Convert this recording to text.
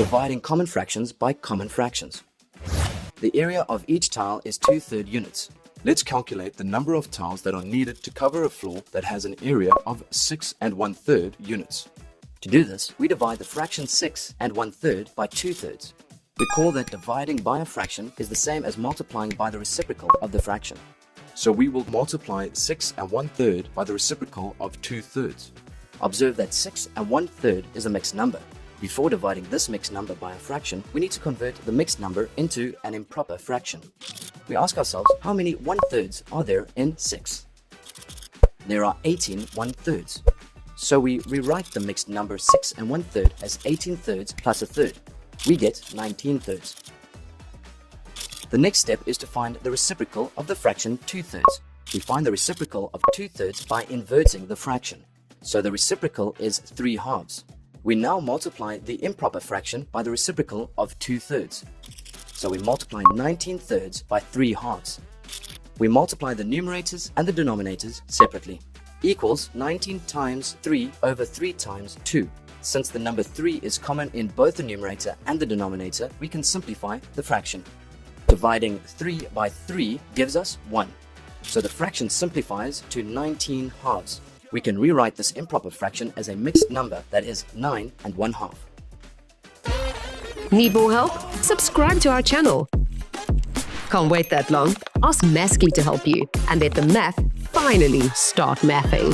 dividing common fractions by common fractions. The area of each tile is 2/3 units. Let's calculate the number of tiles that are needed to cover a floor that has an area of 6 1/3 units. To do this, we divide the fraction 6 1/3 by 2/3. Recall that dividing by a fraction is the same as multiplying by the reciprocal of the fraction. So we will multiply 6 1/3 by the reciprocal of 2/3. Observe that 6 1/3 is a mixed number. Before dividing this mixed number by a fraction, we need to convert the mixed number into an improper fraction. We ask ourselves, how many 1/3s are there in 6? There are 18 1/3s. So we rewrite the mixed number 6 1/3 as 18/3 plus a third. We get 19/3. The next step is to find the reciprocal of the fraction 2/3. We find the reciprocal of 2/3 by inverting the fraction. So the reciprocal is 3/2. We now multiply the improper fraction by the reciprocal of 2/3. So we multiply 19/3 by 3/2. We multiply the numerators and the denominators separately. Equals 19 times 3 over 3 times 2. Since the number 3 is common in both the numerator and the denominator, we can simplify the fraction. Dividing 3 by 3 gives us 1. So the fraction simplifies to 19/2. We can rewrite this improper fraction as a mixed number that is 9 1/2. Need more help? Subscribe to our channel. Can't wait that long? Ask Masky to help you and let the math finally start mathing.